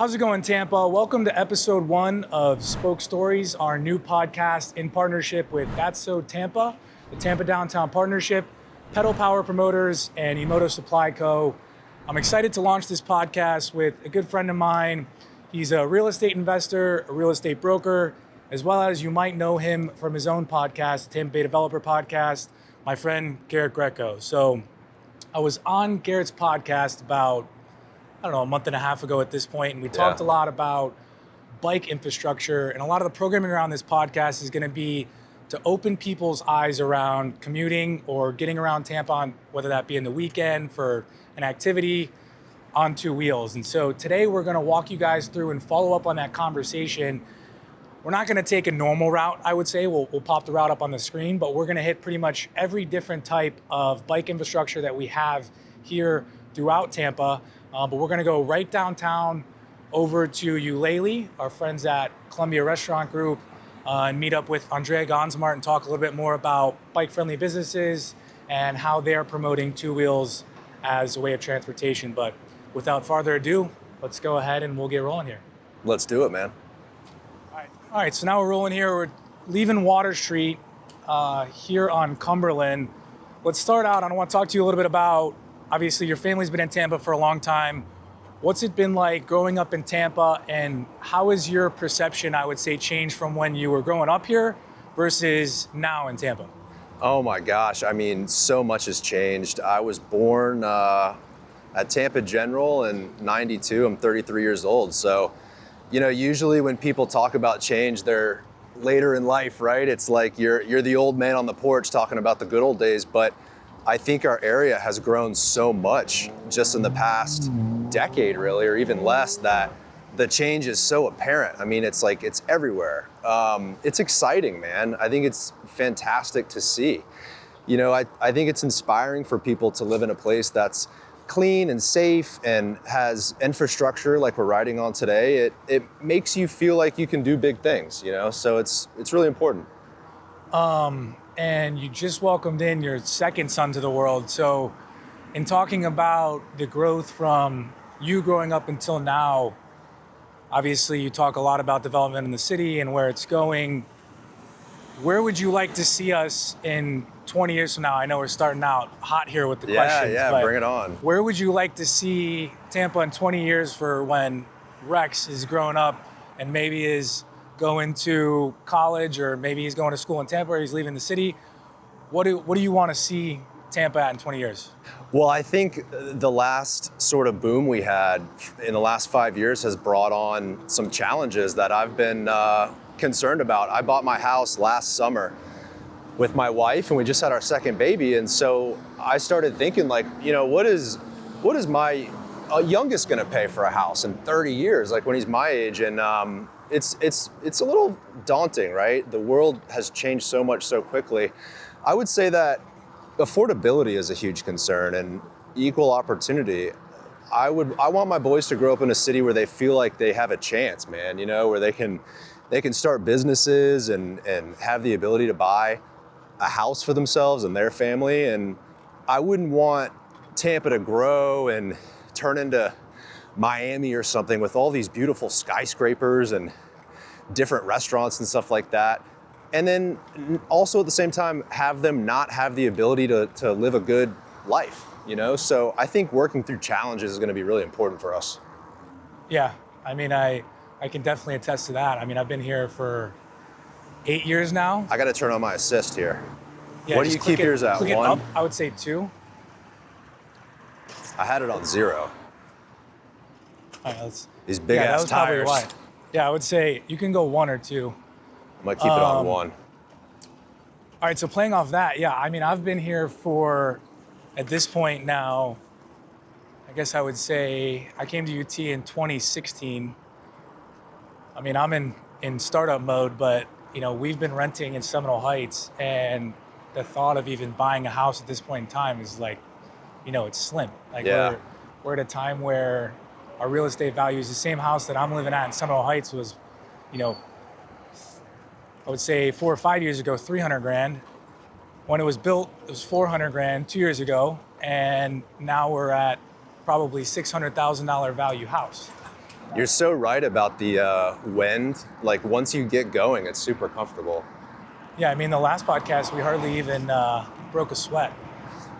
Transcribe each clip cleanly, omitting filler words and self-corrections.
How's it going, Tampa? Welcome to episode 1 of Spoke Stories, our new podcast in partnership with That's So Tampa, the Tampa Downtown Partnership, Pedal Power Promoters, and EMOTO Supply Co. I'm excited to launch this podcast with a good friend of mine. He's a real estate investor, a real estate broker, as well as you might know him from his own podcast, the Tampa Bay Developer podcast, my friend Garrett Greco. So I was on Garrett's podcast about a month and a half ago at this point, and we talked a lot about bike infrastructure, and a lot of the programming around this podcast is going to be to open people's eyes around commuting or getting around Tampa, whether that be in the weekend for an activity on two wheels. And so today we're going to walk you guys through and follow up on that conversation. We're not going to take a normal route, I would say. We'll pop the route up on the screen, but we're going to hit pretty much every different type of bike infrastructure that we have here throughout Tampa. But we're going to go right downtown over to Ulele, our friends at Columbia Restaurant Group, and meet up with Andrea Gonzmart and talk a little bit more about bike-friendly businesses and how they're promoting two wheels as a way of transportation. But without further ado, let's go ahead and we'll get rolling here. Let's do it, man. All right, so now we're rolling here. We're leaving Water Street here on Cumberland. Let's start out. I want to talk to you a little bit about, obviously, your family's been in Tampa for a long time. What's it been like growing up in Tampa, and how has your perception, I would say, changed from when you were growing up here versus now in Tampa? Oh my gosh, I mean, so much has changed. I was born at Tampa General in '92. I'm 33 years old. So, usually when people talk about change, they're later in life, right? It's like you're the old man on the porch talking about the good old days. But I think our area has grown so much just in the past decade, really, or even less, that the change is so apparent. I mean, it's like it's everywhere. It's exciting, man. I think it's fantastic to see. I think it's inspiring for people to live in a place that's clean and safe and has infrastructure like we're riding on today. It makes you feel like you can do big things, so it's really important. And you just welcomed in your second son to the world. So in talking about the growth from you growing up until now, obviously you talk a lot about development in the city and where it's going. Where would you like to see us in 20 years from now? I know we're starting out hot here with the questions. Yeah, bring it on. Where would you like to see Tampa in 20 years for when Rex is growing up and maybe is going to college, or maybe he's going to school in Tampa, or he's leaving the city? What do you want to see Tampa at in 20 years? Well, I think the last sort of boom we had in the last 5 years has brought on some challenges that I've been concerned about. I bought my house last summer with my wife, and we just had our second baby. And so I started thinking, like, what is my youngest going to pay for a house in 30 years, like when he's my age? And it's a little daunting, right? The world has changed so much so quickly. I would say that affordability is a huge concern, and equal opportunity. I want my boys to grow up in a city where they feel like they have a chance, man, where they can start businesses and have the ability to buy a house for themselves and their family. And I wouldn't want Tampa to grow and turn into Miami or something with all these beautiful skyscrapers and different restaurants and stuff like that. And then also at the same time, have them not have the ability to live a good life, So I think working through challenges is going to be really important for us. Yeah, I mean, I can definitely attest to that. I mean, I've been here for 8 years now. I got to turn on my assist here. Yeah, what do you keep yours at? Click 1? It up, I would say 2. I had it on 0. All right, These big ass tires. Why. Yeah, I would say you can go 1 or 2. I'm gonna keep it on 1. All right, so playing off that, yeah, I mean, I've been here for, at this point now, I guess I would say I came to UT in 2016. I mean, I'm in startup mode, but we've been renting in Seminole Heights, and the thought of even buying a house at this point in time is like, it's slim. Like we're at a time where our real estate values, the same house that I'm living at in Seminole Heights was, I would say 4 or 5 years ago, 300 grand. When it was built, it was 400 grand 2 years ago. And now we're at probably $600,000 value house. You're so right about the wind. Like once you get going, it's super comfortable. Yeah, I mean, the last podcast, we hardly even broke a sweat.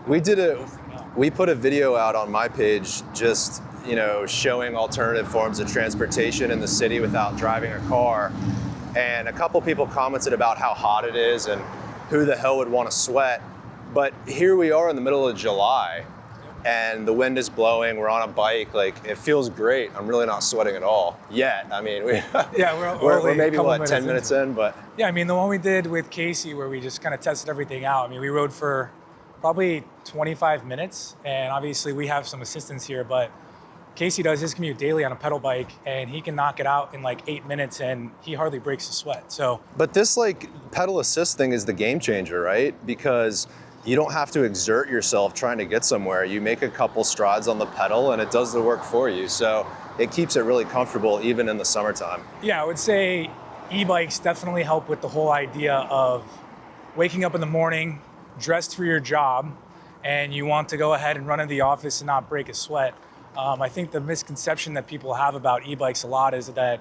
We put a video out on my page just, showing alternative forms of transportation in the city without driving a car. And a couple people commented about how hot it is and who the hell would want to sweat. But here we are in the middle of July and the wind is blowing. We're on a bike. Like, it feels great. I'm really not sweating at all yet. I mean, we're maybe 10 minutes in, but. Yeah, I mean, the one we did with Casey where we just kind of tested everything out. I mean, we rode for probably 25 minutes, and obviously we have some assistance here, but Casey does his commute daily on a pedal bike, and he can knock it out in like 8 minutes, and he hardly breaks a sweat. So, but this like pedal assist thing is the game changer, right? Because you don't have to exert yourself trying to get somewhere. You make a couple strides on the pedal, and it does the work for you. So it keeps it really comfortable, even in the summertime. Yeah, I would say e-bikes definitely help with the whole idea of waking up in the morning, dressed for your job, and you want to go ahead and run into the office and not break a sweat. I think the misconception that people have about e-bikes a lot is that,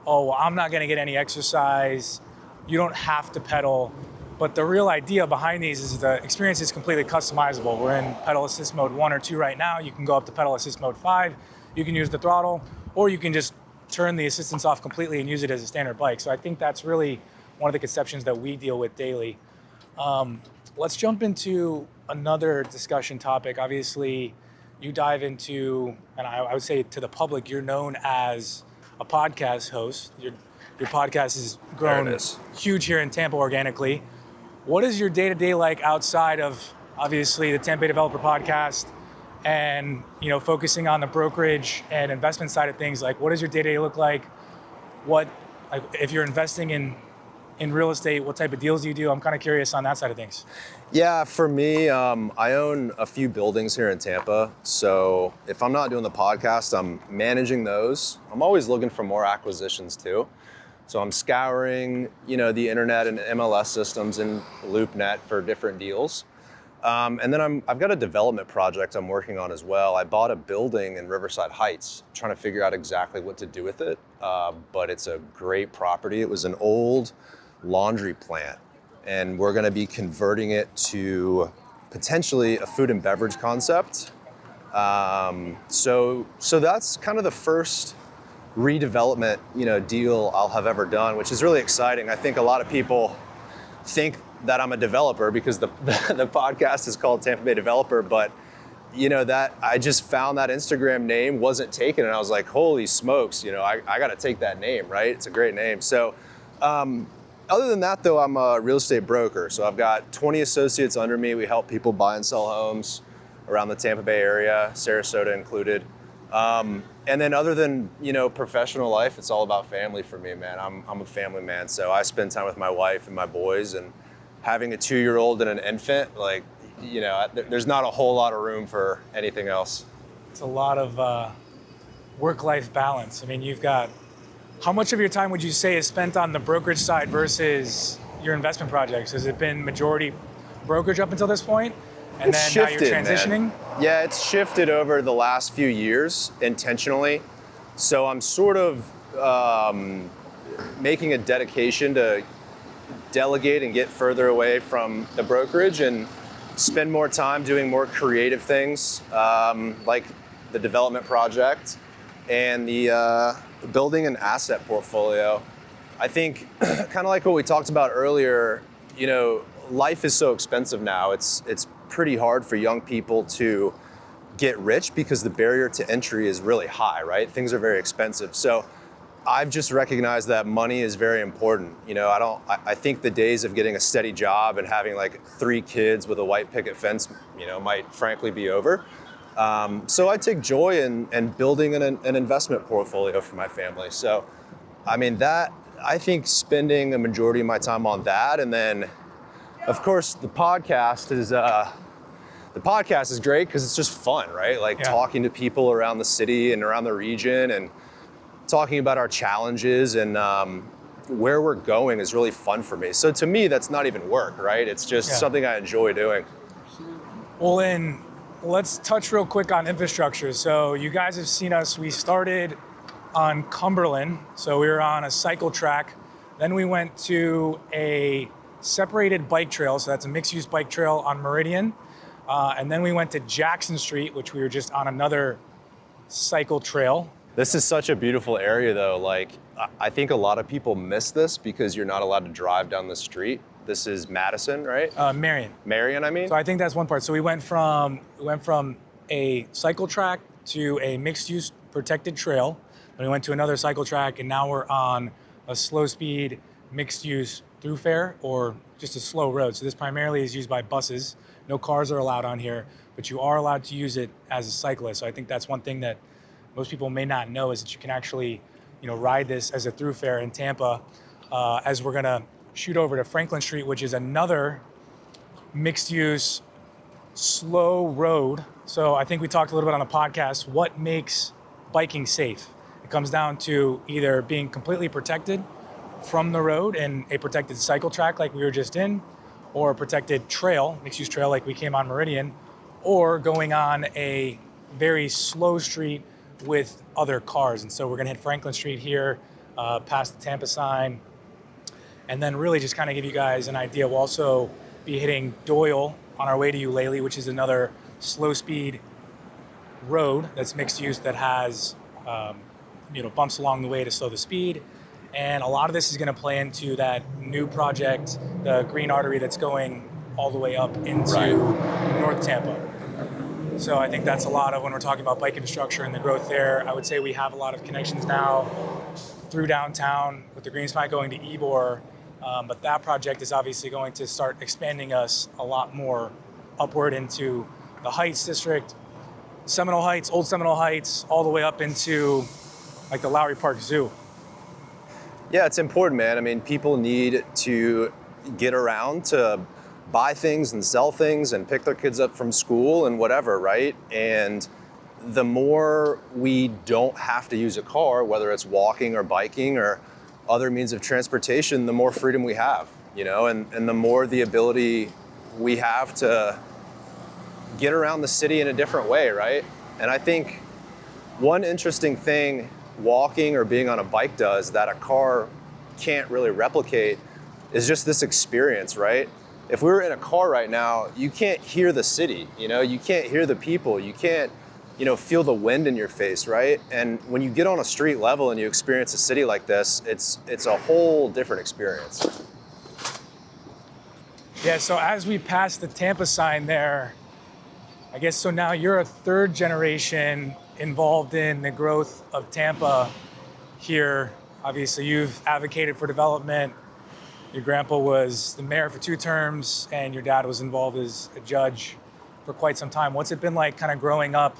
oh, I'm not going to get any exercise. You don't have to pedal. But the real idea behind these is the experience is completely customizable. We're in pedal assist mode 1 or 2 right now. You can go up to pedal assist mode 5. You can use the throttle, or you can just turn the assistance off completely and use it as a standard bike. So I think that's really one of the conceptions that we deal with daily. Let's jump into another discussion topic. Obviously, you dive into, and I would say to the public, you're known as a podcast host. Your podcast has grown huge here in Tampa organically. What is your day-to-day like outside of, obviously, the Tampa Bay Developer podcast and, focusing on the brokerage and investment side of things? Like, what does your day-to-day look like? If you're investing in real estate, what type of deals do you do? I'm kind of curious on that side of things. Yeah, for me, I own a few buildings here in Tampa. So if I'm not doing the podcast, I'm managing those. I'm always looking for more acquisitions too. So I'm scouring, the internet and MLS systems and LoopNet for different deals. And then I've got a development project I'm working on as well. I bought a building in Riverside Heights, trying to figure out exactly what to do with it. But it's a great property. It was an old laundry plant, and we're going to be converting it to potentially a food and beverage concept. So that's kind of the first redevelopment, deal I'll have ever done, which is really exciting. I think a lot of people think that I'm a developer because the podcast is called Tampa Bay Developer, but that I just found that Instagram name wasn't taken, and I was like, holy smokes, I got to take that name, right? It's a great name. So other than that, though, I'm a real estate broker. So I've got 20 associates under me. We help people buy and sell homes around the Tampa Bay area, Sarasota included. And then other than, professional life, it's all about family for me, man. I'm a family man. So I spend time with my wife and my boys, and having a 2-year-old and an infant, there's not a whole lot of room for anything else. It's a lot of work-life balance. I mean, you've got, how much of your time would you say is spent on the brokerage side versus your investment projects? Has it been majority brokerage up until this point? And it's then shifted, now you're transitioning? Man. Yeah, it's shifted over the last few years intentionally. So I'm sort of making a dedication to delegate and get further away from the brokerage and spend more time doing more creative things, like the development project and the building an asset portfolio. I think kind of like what we talked about earlier, life is so expensive now. It's pretty hard for young people to get rich because the barrier to entry is really high, right? Things are very expensive. So I've just recognized that money is very important. I think the days of getting a steady job and having like 3 kids with a white picket fence, might frankly be over. So I take joy in building an investment portfolio for my family. So, I think spending a majority of my time on that, and then, of course, the podcast is great because it's just fun, right? Talking to people around the city and around the region, and talking about our challenges and where we're going is really fun for me. So to me, that's not even work, right? It's just something I enjoy doing. Well, let's touch real quick on infrastructure. So you guys have seen us. We started on Cumberland. So we were on a cycle track. Then we went to a separated bike trail. So that's a mixed-use bike trail on Meridian. And then we went to Jackson Street, which we were just on another cycle trail. This is such a beautiful area though. Like, I think a lot of people miss this because you're not allowed to drive down the street. This is Madison, right? Marion. Marion, I mean? So I think that's one part. So we went from a cycle track to a mixed-use protected trail. Then we went to another cycle track, and now we're on a slow-speed mixed-use thoroughfare, or just a slow road. So this primarily is used by buses. No cars are allowed on here, but you are allowed to use it as a cyclist. So I think that's one thing that most people may not know, is that you can actually, ride this as a thoroughfare in Tampa. As we're gonna shoot over to Franklin Street, which is another mixed-use slow road. So I think we talked a little bit on the podcast, what makes biking safe? It comes down to either being completely protected from the road in a protected cycle track like we were just in, or a protected trail, mixed-use trail like we came on Meridian, or going on a very slow street with other cars. And so we're gonna hit Franklin Street here, past the Tampa sign, and then really just kind of give you guys an idea. We'll also be hitting Doyle on our way to Ulele, which is another slow speed road that's mixed use that has bumps along the way to slow the speed. And a lot of this is going to play into that new project, the green artery that's going all the way up into North Tampa. So I think that's a lot of when we're talking about bike infrastructure and the growth there. I would say we have a lot of connections now through downtown with the green spot going to Ybor. But that project is obviously going to start expanding us a lot more upward into the Heights district, Seminole Heights, Old Seminole Heights, all the way up into like the Lowry Park Zoo. Yeah, it's important, man. I mean, people need to get around to buy things and sell things and pick their kids up from school and whatever, right? And the more we don't have to use a car, whether it's walking or biking or other means of transportation, the more freedom we have, and the more the ability we have to get around the city in a different way, right? And I think one interesting thing walking or being on a bike does that a car can't really replicate is just this experience, right? If we were in a car right now, you can't hear the city, you can't hear the people, you can't, feel the wind in your face, right? And when you get on a street level and you experience a city like this, it's a whole different experience. Yeah, so as we pass the Tampa sign there, I guess so now you're a third generation involved in the growth of Tampa here. Obviously, you've advocated for development. Your grandpa was the mayor for 2 terms, and your dad was involved as a judge for quite some time. What's it been like kind of growing up?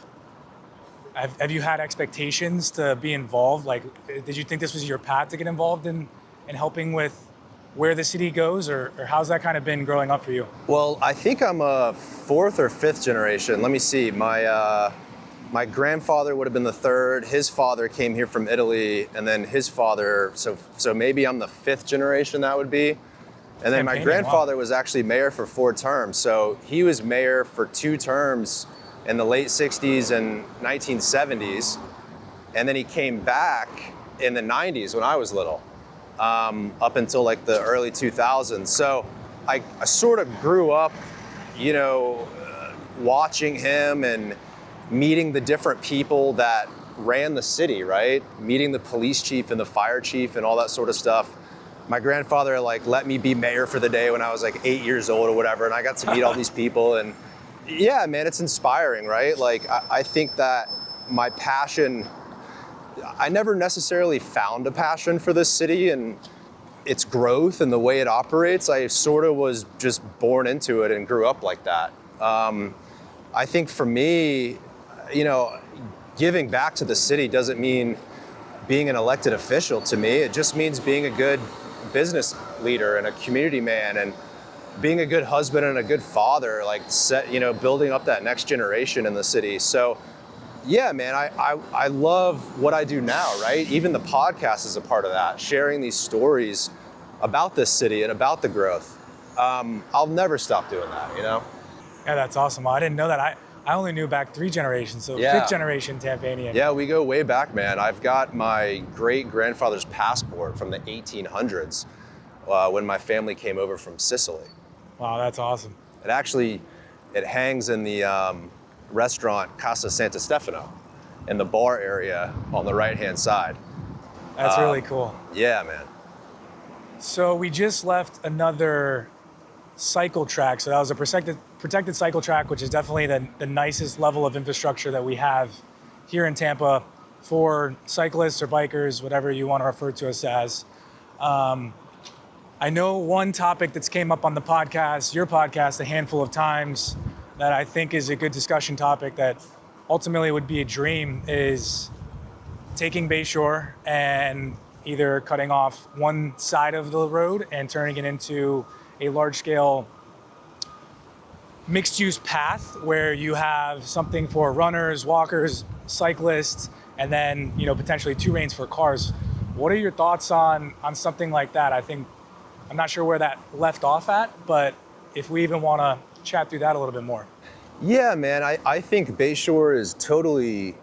Have you had expectations to be involved? Like, did you think this was your path to get involved in helping with where the city goes, or how's that kind of been growing up for you? Well, I think I'm a 4th or 5th generation. Let me see. My grandfather would have been the 3rd. His father came here from Italy, and then his father. So maybe I'm the 5th generation. That would be. And then my grandfather was actually mayor for 4 terms. So he was mayor for 2 terms in the late 60s and 1970s, and then he came back in the 90s when I was little. Up until like the early 2000s. So I sort of grew up, watching him and meeting the different people that ran the city, right? Meeting the police chief and the fire chief and all that sort of stuff. My grandfather let me be mayor for the day when I was 8 years old or whatever, and I got to meet all these people. And yeah, man, it's inspiring, right? I think that my passion, I never necessarily found a passion for this city and its growth and the way it operates. I sort of was just born into it and grew up like that. I think for me, giving back to the city doesn't mean being an elected official to me. It just means being a good business leader and a community man and being a good husband and a good father, building up that next generation in the city. So yeah, man, I love what I do now, right? Even the podcast is a part of that, sharing these stories about this city and about the growth. I'll never stop doing that, Yeah, that's awesome. I didn't know that. I only knew back 3 generations, so Yeah. 5th generation Tampanian. Yeah, we go way back, man. I've got my great-grandfather's passport from the 1800s when my family came over from Sicily. Wow, that's awesome. It hangs in the restaurant Casa Santa Stefano in the bar area on the right-hand side. That's really cool. Yeah, man. So we just left another cycle track. So that was a protected cycle track, which is definitely the nicest level of infrastructure that we have here in Tampa for cyclists or bikers, whatever you want to refer to us as. I know one topic that's came up on the podcast, your podcast, a handful of times that I think is a good discussion topic that ultimately would be a dream is taking Beayshore and either cutting off one side of the road and turning it into a large-scale mixed-use path where you have something for runners, walkers, cyclists, and then potentially 2 lanes for cars. What are your thoughts on something like that? I'm not sure where that left off at, but if we even want to chat through that a little bit more. Yeah, man, I think Beayshore is totally,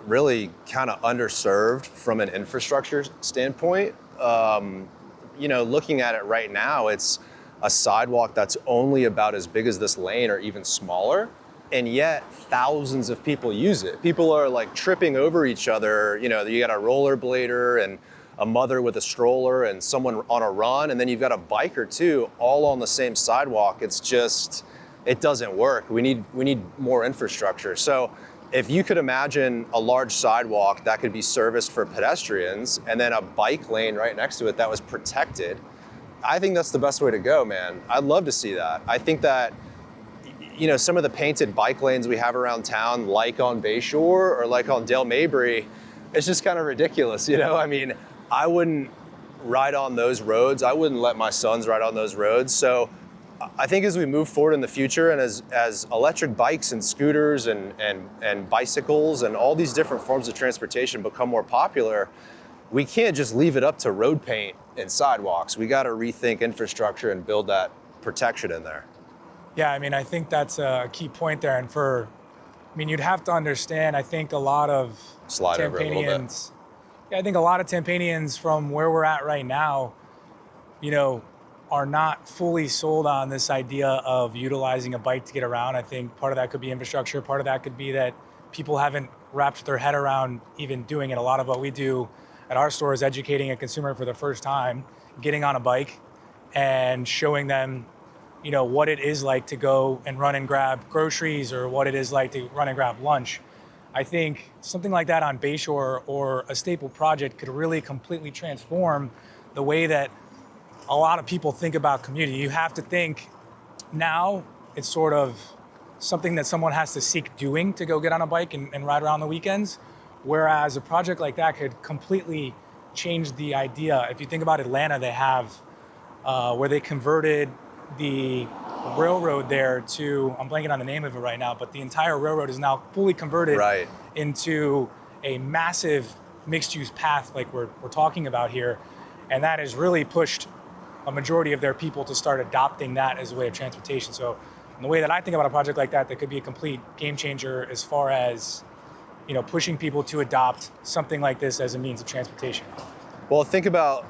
really kind of underserved from an infrastructure standpoint. Looking at it right now, it's a sidewalk that's only about as big as this lane or even smaller, and yet thousands of people use it. People are like tripping over each other. You got a rollerblader and a mother with a stroller and someone on a run, and then you've got a biker too, all on the same sidewalk. It doesn't work. We need more infrastructure. So if you could imagine a large sidewalk that could be serviced for pedestrians and then a bike lane right next to it that was protected, I think that's the best way to go, man. I'd love to see that. I think that, some of the painted bike lanes we have around town, like on Beayshore or like on Dale Mabry, it's just kind of ridiculous, I wouldn't ride on those roads. I wouldn't let my sons ride on those roads. So I think as we move forward in the future and as electric bikes and scooters and bicycles and all these different forms of transportation become more popular, we can't just leave it up to road paint and sidewalks. We got to rethink infrastructure and build that protection in there. Yeah, I think that's a key point there. And you'd have to understand, I think a lot of Slide over a little bit. Yeah, I think a lot of Tampanians from where we're at right now, are not fully sold on this idea of utilizing a bike to get around. I think part of that could be infrastructure. Part of that could be that people haven't wrapped their head around even doing it. A lot of what we do at our store is educating a consumer for the first time, getting on a bike and showing them, what it is like to go and run and grab groceries or what it is like to run and grab lunch. I think something like that on Beayshore or a staple project could really completely transform the way that a lot of people think about commuting. You have to think now it's sort of something that someone has to seek doing to go get on a bike and ride around the weekends, whereas a project like that could completely change the idea. If you think about Atlanta, they have where they converted the railroad there to, I'm blanking on the name of it right now, but the entire railroad is now fully converted into a massive mixed-use path like we're talking about here. And that has really pushed a majority of their people to start adopting that as a way of transportation. So in the way that I think about a project like that, that could be a complete game changer as far as, pushing people to adopt something like this as a means of transportation. Well, think about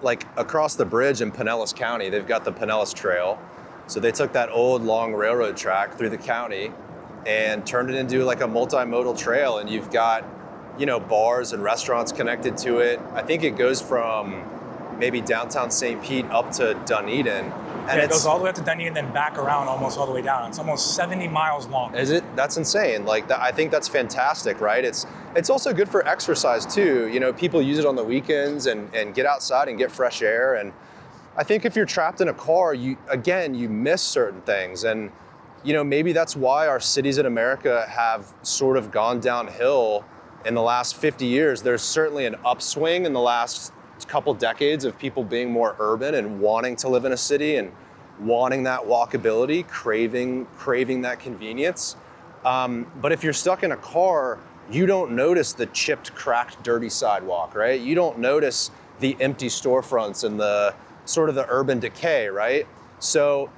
like across the bridge in Pinellas County, they've got the Pinellas Trail. So they took that old long railroad track through the county and turned it into like a multimodal trail. And you've got, bars and restaurants connected to it. I think it goes from maybe downtown St. Pete up to Dunedin. And it goes all the way up to Dunedin and then back around almost all the way down. It's almost 70 miles long. Is it? That's insane. I think that's fantastic, right? It's also good for exercise too. People use it on the weekends and get outside and get fresh air. And I think if you're trapped in a car, you miss certain things. And, maybe that's why our cities in America have sort of gone downhill in the last 50 years. There's certainly an upswing in the last couple decades of people being more urban and wanting to live in a city and wanting that walkability, craving that convenience. But if you're stuck in a car, you don't notice the chipped, cracked, dirty sidewalk, right? You don't notice the empty storefronts and the sort of the urban decay, right? So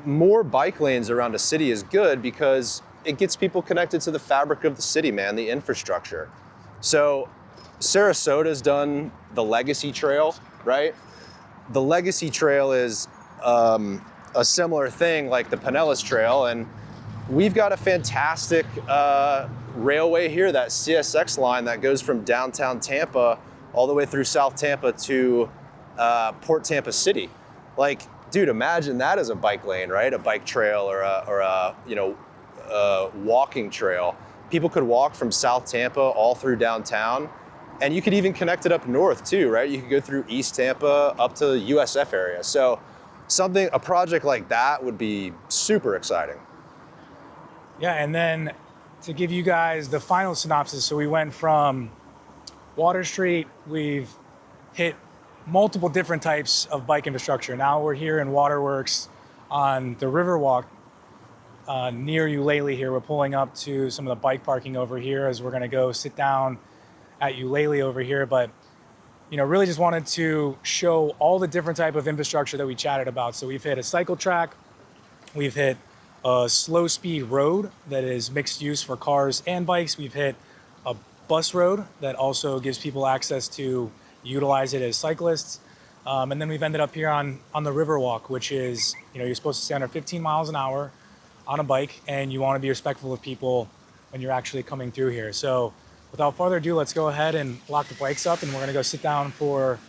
more bike lanes around a city is good because it gets people connected to the fabric of the city, man, the infrastructure. So Sarasota's done the Legacy Trail, right? The Legacy Trail is a similar thing like the Pinellas Trail, and we've got a fantastic railway here, that CSX line that goes from downtown Tampa all the way through South Tampa to Port Tampa City. Like, dude, imagine that as a bike lane, right? A bike trail or a walking trail. People could walk from South Tampa all through downtown, and you could even connect it up north too, right? You could go through East Tampa up to the USF area. So a project like that would be super exciting. Yeah, and then to give you guys the final synopsis, so we went from Water Street, we've hit multiple different types of bike infrastructure. Now we're here in Waterworks on the Riverwalk near Ulele here. We're pulling up to some of the bike parking over here as we're gonna go sit down at Ulele over here. But really just wanted to show all the different type of infrastructure that we chatted about. So we've hit a cycle track, we've hit a slow speed road that is mixed use for cars and bikes. We've hit a bus road that also gives people access to utilize it as cyclists. And then we've ended up here on the Riverwalk, which is, you're supposed to stay under 15 miles an hour on a bike, and you want to be respectful of people when you're actually coming through here. So without further ado, let's go ahead and lock the bikes up, and we're going to go sit down for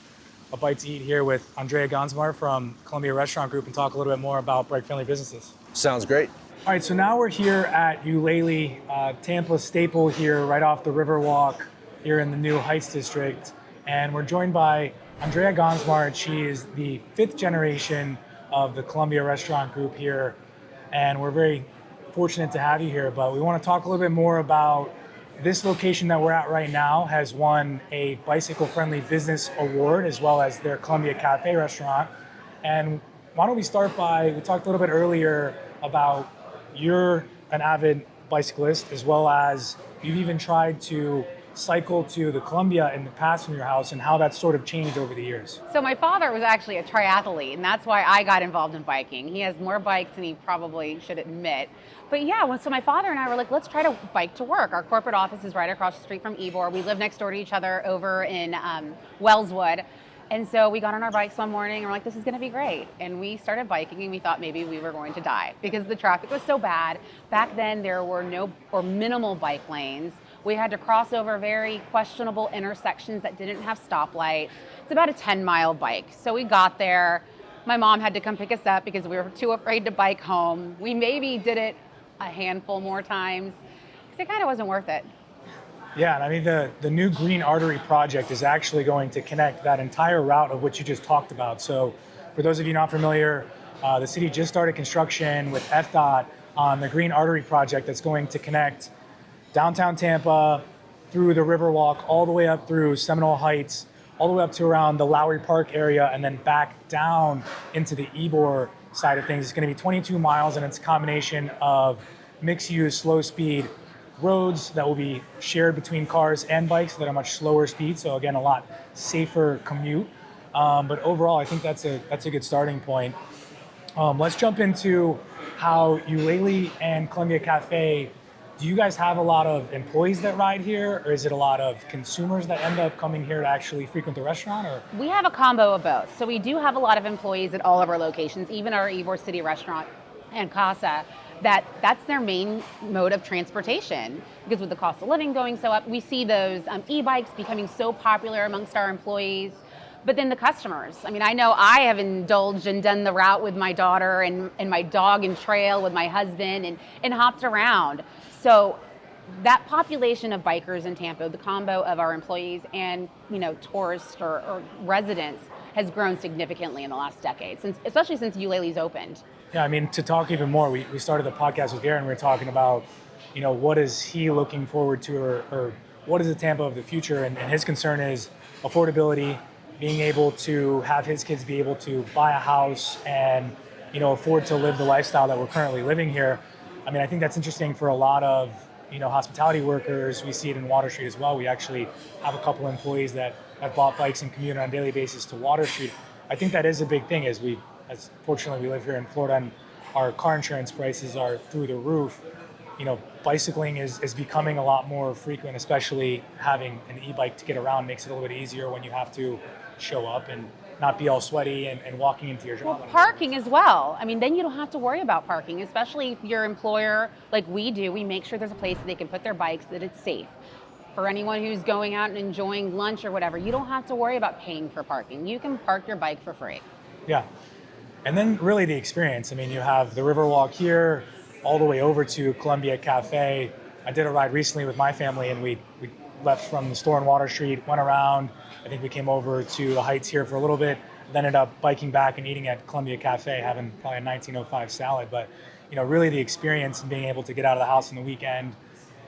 a bite to eat here with Andrea Gonzmart from Columbia Restaurant Group and talk a little bit more about bike-friendly businesses. Sounds great. All right, so now we're here at Ulele, Tampa staple here, right off the Riverwalk here in the new Heights District. And we're joined by Andrea Gonzmart. She is the 5th generation of the Columbia Restaurant Group here. And we're very fortunate to have you here, but we want to talk a little bit more about this location that we're at right now. Has won a bicycle-friendly business award as well as their Columbia Cafe restaurant. And why don't we start by, we talked a little bit earlier about you're an avid bicyclist as well as you've even tried to cycle to the Columbia in the past from your house, and how that's sort of changed over the years. So my father was actually a triathlete, and that's why I got involved in biking. He has more bikes than he probably should admit. But yeah, so my father and I were like, let's try to bike to work. Our corporate office is right across the street from Ybor. We live next door to each other over in Wellswood. And so we got on our bikes one morning and we're like, this is gonna be great. And we started biking and we thought maybe we were going to die because the traffic was so bad. Back then there were no or minimal bike lanes. We had to cross over very questionable intersections that didn't have stoplights. It's about a 10-mile bike. So we got there. My mom had to come pick us up because we were too afraid to bike home. We maybe did it a handful more times because it kind of wasn't worth it. Yeah, and I mean, the new Green Artery project is actually going to connect that entire route of what you just talked about. So for those of you not familiar, the city just started construction with FDOT on the Green Artery project that's going to connect downtown Tampa through the Riverwalk, all the way up through Seminole Heights, all the way up to around the Lowry Park area, and then back down into the Ybor side of things. It's going to be 22 miles, and it's a combination of mixed-use, slow-speed roads that will be shared between cars and bikes that are much slower speed. So again, a lot safer commute. But overall, I think that's a good starting point. Let's jump into how Ulele and Columbia Cafe. Do you guys have a lot of employees that ride here, or is it a lot of consumers that end up coming here to actually frequent the restaurant? Or we have a combo of both. So we do have a lot of employees at all of our locations, even our Ybor City restaurant and Casa. That's their main mode of transportation, because with the cost of living going so up, we see those e-bikes becoming so popular amongst our employees. But then the customers, I mean, I know I have indulged and done the route with my daughter and my dog and trail with my husband and hopped around. So that population of bikers in Tampa, the combo of our employees and tourists or residents, has grown significantly in the last decade, especially since Ulele's opened. Yeah, I mean, to talk even more, we started the podcast with Garrett and we were talking about, what is he looking forward to, or what is the Tampa of the future? And his concern is affordability, being able to have his kids be able to buy a house and, afford to live the lifestyle that we're currently living here. I mean, I think that's interesting for a lot of, hospitality workers. We see it in Water Street as well. We actually have a couple of employees that have bought bikes and commute on a daily basis to Water Street. I think that is a big thing, as fortunately we live here in Florida and our car insurance prices are through the roof. bicycling is becoming a lot more frequent, especially having an e-bike to get around makes it a little bit easier when you have to show up and not be all sweaty and walking into your job. Well, parking as well. I mean, then you don't have to worry about parking, especially if your employer, like we do, we make sure there's a place that they can put their bikes, that it's safe. For anyone who's going out and enjoying lunch or whatever, you don't have to worry about paying for parking. You can park your bike for free. Yeah. And then really the experience. I mean, you have the Riverwalk here, all the way over to Columbia Cafe. I did a ride recently with my family, and we left from the store on Water Street, went around. I think we came over to the Heights here for a little bit, then ended up biking back and eating at Columbia Cafe, having probably a 1905 salad. But, really the experience and being able to get out of the house on the weekend,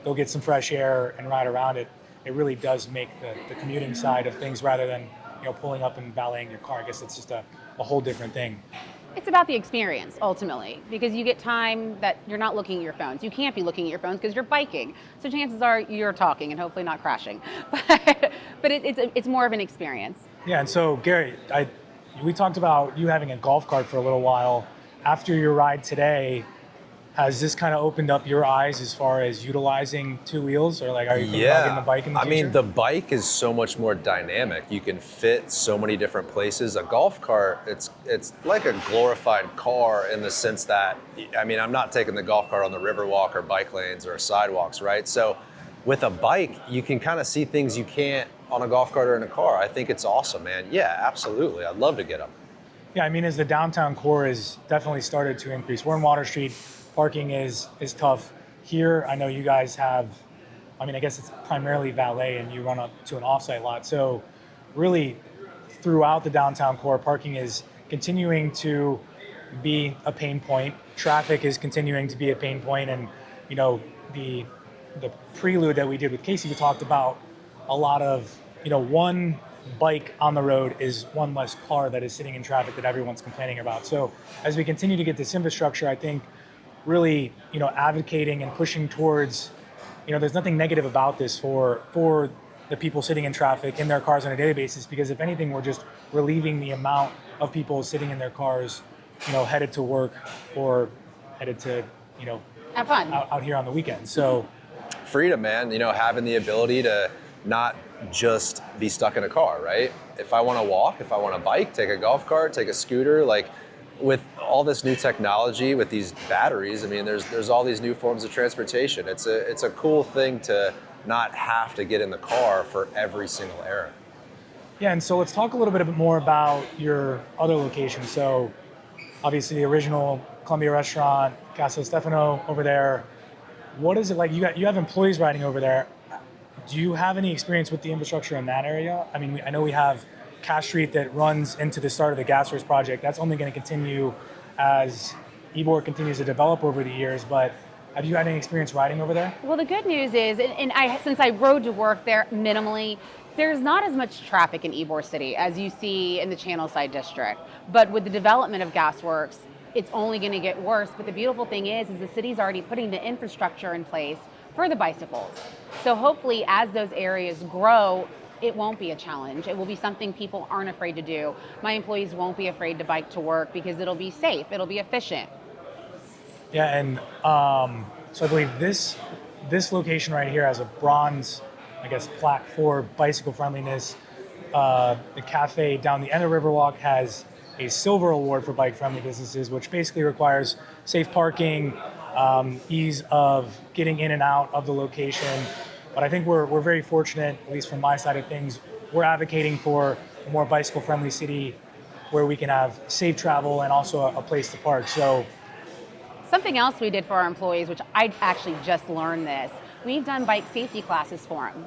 go get some fresh air and ride around it, it really does make the commuting side of things rather than, pulling up and valeting your car. I guess it's just a whole different thing. It's about the experience, ultimately, because you get time that you're not looking at your phones. You can't be looking at your phones because you're biking. So chances are you're talking and hopefully not crashing. But it's more of an experience. Yeah, and so, Garrett, we talked about you having a golf cart for a little while. After your ride today, has this kind of opened up your eyes as far as utilizing two wheels, or are you thinking about getting the bike in the future? I mean, the bike is so much more dynamic. You can fit so many different places. A golf cart, it's like a glorified car in the sense that, I'm not taking the golf cart on the Riverwalk or bike lanes or sidewalks, right? So with a bike, you can kind of see things you can't on a golf cart or in a car. I think it's awesome, man. Yeah, absolutely. I'd love to get them. Yeah, as the downtown core has definitely started to increase. We're in Water Street. Parking is tough. Here, I know you guys have, I guess it's primarily valet and you run up to an offsite lot. So really throughout the downtown core, parking is continuing to be a pain point. Traffic is continuing to be a pain point. And, the prelude that we did with Casey, we talked about a lot of, one bike on the road is one less car that is sitting in traffic that everyone's complaining about. So as we continue to get this infrastructure, I think really, advocating and pushing towards, there's nothing negative about this for the people sitting in traffic in their cars on a daily basis, because if anything, we're just relieving the amount of people sitting in their cars, headed to work or headed to, have fun out here on the weekend. So freedom, man, having the ability to not just be stuck in a car, right? If I want to walk, if I want to bike, take a golf cart, take a scooter, with all this new technology, with these batteries, there's all these new forms of transportation. It's a cool thing to not have to get in the car for every single errand. Yeah, and so let's talk a little bit more about your other locations. So obviously the original Columbia restaurant, Casa Stefano over there. What is it like? You have employees riding over there. Do you have any experience with the infrastructure in that area? I know we have Cash Street that runs into the start of the Gasworks project. That's only going to continue as Ybor continues to develop over the years, but have you had any experience riding over there? Well, the good news is, since I rode to work there minimally, there's not as much traffic in Ybor City as you see in the Channelside district. But with the development of Gasworks, it's only going to get worse. But the beautiful thing is the city's already putting the infrastructure in place for the bicycles. So hopefully as those areas grow, it won't be a challenge. It will be something people aren't afraid to do. My employees won't be afraid to bike to work because it'll be safe, it'll be efficient. Yeah, and so I believe this location right here has a bronze, plaque for bicycle friendliness. The cafe down the end of Riverwalk has a silver award for bike friendly businesses, which basically requires safe parking, ease of getting in and out of the location. But I think we're very fortunate, at least from my side of things. We're advocating for a more bicycle-friendly city where we can have safe travel and also a place to park. So, something else we did for our employees, which I actually just learned this, we've done bike safety classes for them.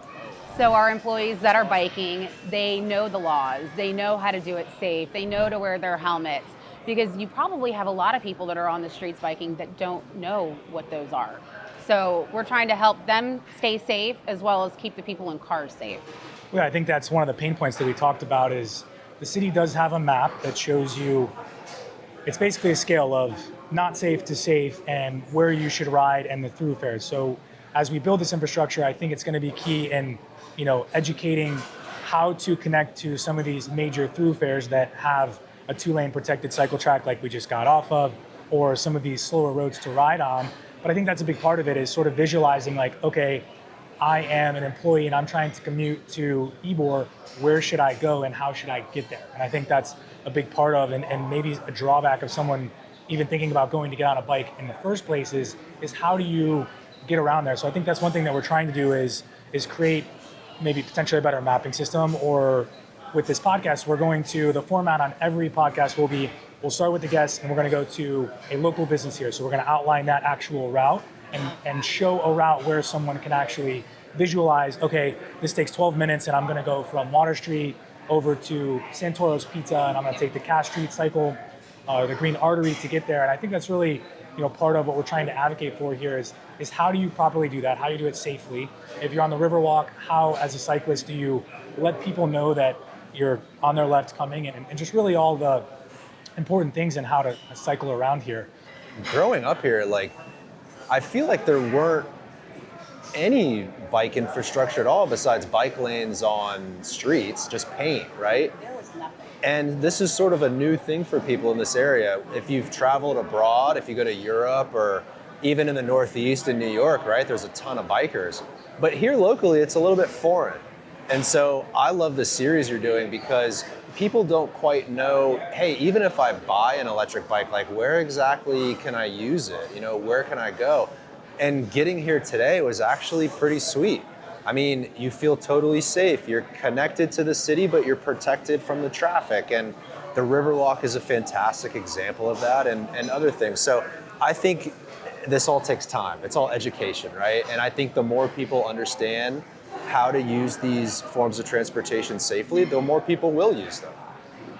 So our employees that are biking, they know the laws, they know how to do it safe, they know to wear their helmets, because you probably have a lot of people that are on the streets biking that don't know what those are. So we're trying to help them stay safe as well as keep the people in cars safe. Yeah, I think that's one of the pain points that we talked about is the city does have a map that shows you, it's basically a scale of not safe to safe and where you should ride and the thoroughfares. So as we build this infrastructure, I think it's going to be key in, educating how to connect to some of these major thoroughfares that have a 2-lane protected cycle track like we just got off of, or some of these slower roads to ride on But I think that's a big part of it, is sort of visualizing like, okay, I am an employee and I'm trying to commute to Ybor. Where should I go and how should I get there? And I think that's a big part of, and maybe a drawback of someone even thinking about going to get on a bike in the first place is how do you get around there? So I think that's one thing that we're trying to do is create maybe potentially a better mapping system. Or with this podcast, the format on every podcast we'll start with the guests and we're going to go to a local business here. So we're going to outline that actual route and show a route where someone can actually visualize, okay, this takes 12 minutes and I'm going to go from Water Street over to Santoro's Pizza and I'm going to take the Cass Street cycle, the Green Artery to get there. And I think that's really, part of what we're trying to advocate for here is how do you properly do that? How do you do it safely? If you're on the Riverwalk, how as a cyclist do you let people know that you're on their left coming, and just really all the important things in how to cycle around here. Growing up here, I feel like there weren't any bike infrastructure at all besides bike lanes on streets, just paint, right? There was nothing. And this is sort of a new thing for people in this area. If you've traveled abroad, if you go to Europe or even in the Northeast in New York, right, there's a ton of bikers. But here locally, it's a little bit foreign. And so I love the series you're doing because people don't quite know, hey, even if I buy an electric bike, where exactly can I use it? Where can I go? And getting here today was actually pretty sweet. I mean, you feel totally safe. You're connected to the city, but you're protected from the traffic. And the Riverwalk is a fantastic example of that and other things. So I think this all takes time. It's all education, right? And I think the more people understand how to use these forms of transportation safely, the more people will use them.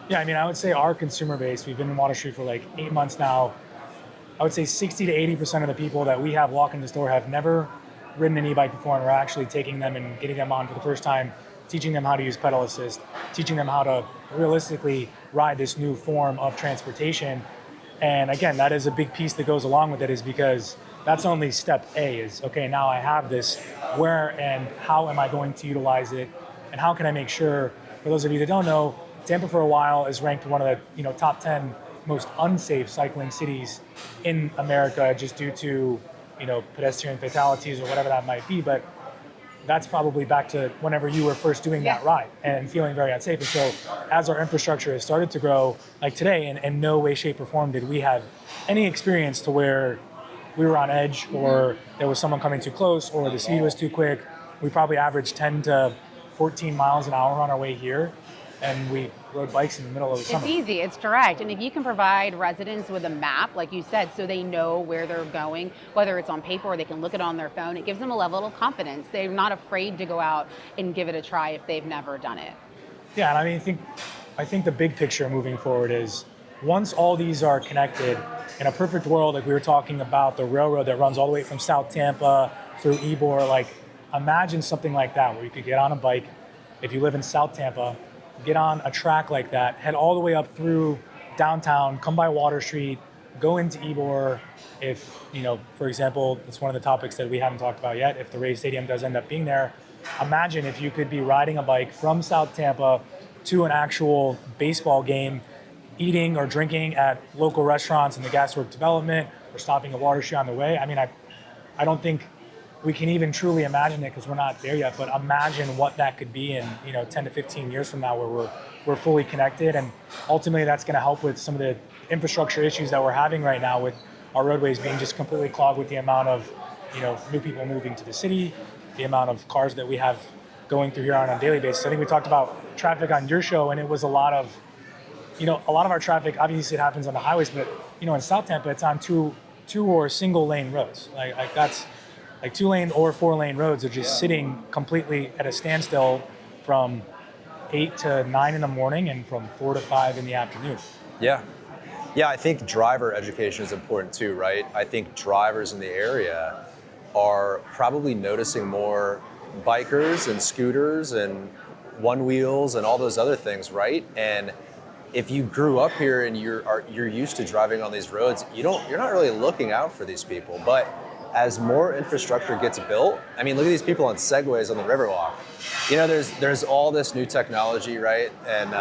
Yeah, I mean, I would say our consumer base, we've been in Water Street for 8 months now. I would say 60 to 80% of the people that we have walk in the store have never ridden an e-bike before, and we're actually taking them and getting them on for the first time, teaching them how to use pedal assist, teaching them how to realistically ride this new form of transportation. And again, that is a big piece that goes along with it, is because that's only step A, is, okay, now I have this, where and how am I going to utilize it? And how can I make sure, for those of you that don't know, Tampa for a while is ranked one of the top 10 most unsafe cycling cities in America, just due to pedestrian fatalities or whatever that might be. But that's probably back to whenever you were first doing that ride and feeling very unsafe. And so as our infrastructure has started to grow, like today, in no way, shape, or form did we have any experience to where we were on edge or there was someone coming too close or the speed was too quick. We probably averaged 10 to 14 miles an hour on our way here, and we rode bikes in the middle of the summer. It's easy, it's direct. And if you can provide residents with a map, like you said, so they know where they're going, whether it's on paper or they can look it on their phone, it gives them a level of confidence. They're not afraid to go out and give it a try if they've never done it. Yeah, and I think the big picture moving forward is, once all these are connected, in a perfect world, like we were talking about the railroad that runs all the way from South Tampa through Ybor, imagine something like that where you could get on a bike, if you live in South Tampa, get on a track like that, head all the way up through downtown, come by Water Street, go into Ybor. If, for example, it's one of the topics that we haven't talked about yet, if the Rays Stadium does end up being there, imagine if you could be riding a bike from South Tampa to an actual baseball game, eating or drinking at local restaurants in the Garretts Development, or stopping at Water Street on the way. I mean, I don't think we can even truly imagine it because we're not there yet, but imagine what that could be in 10 to 15 years from now, where we're fully connected. And ultimately that's going to help with some of the infrastructure issues that we're having right now, with our roadways being just completely clogged with the amount of new people moving to the city, the amount of cars that we have going through here on a daily basis. I think we talked about traffic on your show, and it was a lot of our traffic, obviously it happens on the highways, but in South Tampa it's on two or single lane roads. Like that's 2-lane or 4-lane roads are just sitting completely at a standstill from 8 to 9 in the morning and from 4 to 5 in the afternoon. Yeah, I think driver education is important too, right? I think drivers in the area are probably noticing more bikers and scooters and one wheels and all those other things, right? And if you grew up here and you're used to driving on these roads, you're not really looking out for these people. But as more infrastructure gets built, I mean, look at these people on Segways on the Riverwalk. There's all this new technology, right? And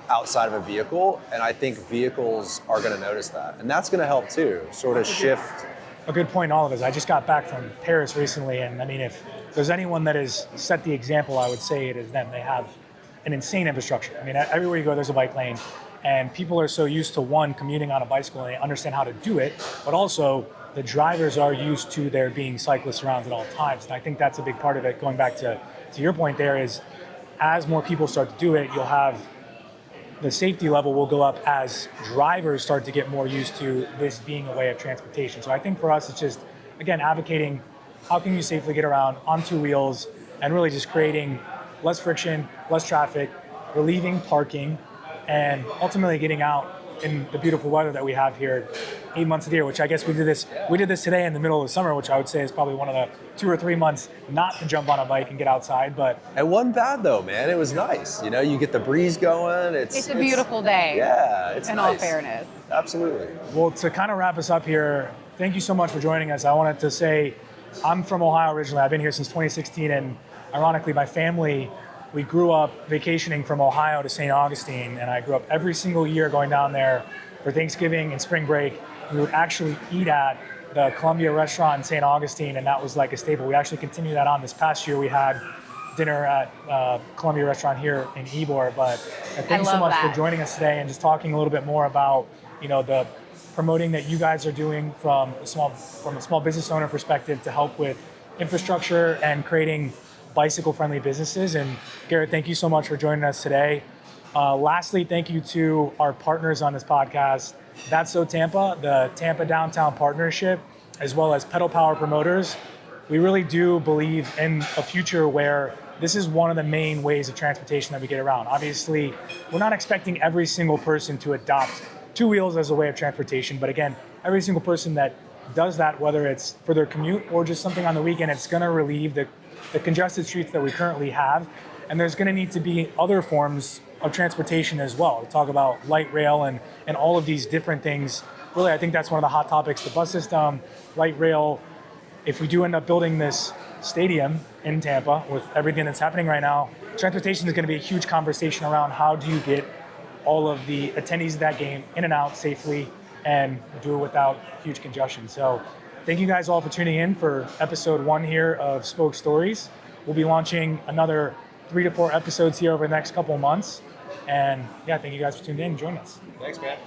outside of a vehicle, and I think vehicles are going to notice that, and that's going to help too, sort of shift a good point in all of this. I just got back from Paris recently, and I mean, if there's anyone that has set the example, I would say it is them. They have an insane infrastructure. I mean, everywhere you go, there's a bike lane, and people are so used to, one, commuting on a bicycle, and they understand how to do it, but also the drivers are used to there being cyclists around at all times. And I think that's a big part of it. Going back to your point there is, as more people start to do it, you'll have the safety level will go up as drivers start to get more used to this being a way of transportation. So I think for us, it's just, again, advocating how can you safely get around on two wheels and really just creating less friction, less traffic, relieving parking, and ultimately getting out in the beautiful weather that we have here 8 months of the year, which I guess we did this today in the middle of the summer, which I would say is probably one of the 2 or 3 months not to jump on a bike and get outside. But it wasn't bad though, man. It was nice. You know, you get the breeze going. It's a beautiful day. Yeah, it's in nice. all fairness. Absolutely. Well, to kind of wrap us up here, thank you so much for joining us. I wanted to say I'm from Ohio originally. I've been here since 2016, and ironically, my family, we grew up vacationing from Ohio to St. Augustine, and I grew up every single year going down there for Thanksgiving and spring break. We would actually eat at the Columbia restaurant in St. Augustine, and that was like a staple. We actually continued that on this past year. We had dinner at Columbia restaurant here in Ybor. But thank you so much for joining us today and just talking a little bit more about, you know, the promoting that you guys are doing from a small business owner perspective to help with infrastructure and creating bicycle-friendly businesses. And Garrett, thank you so much for joining us today. Lastly, thank you to our partners on this podcast, That's So Tampa, the Tampa Downtown Partnership, as well as Pedal Power Promoters. We really do believe in a future where this is one of the main ways of transportation that we get around. Obviously, we're not expecting every single person to adopt two wheels as a way of transportation, but again, every single person that does that, whether it's for their commute or just something on the weekend, it's going to relieve the congested streets that we currently have. And there's going to need to be other forms of transportation as well. We talk about light rail and all of these different things. Really, I think that's one of the hot topics, the bus system, light rail. If we do end up building this stadium in Tampa with everything that's happening right now, transportation is going to be a huge conversation around how do you get all of the attendees of that game in and out safely and do it without huge congestion. So thank you guys all for tuning in for episode 1 here of Spoke Stories. We'll be launching another 3 to 4 episodes here over the next couple of months. And yeah, thank you guys for tuning in and joining us. Thanks, man.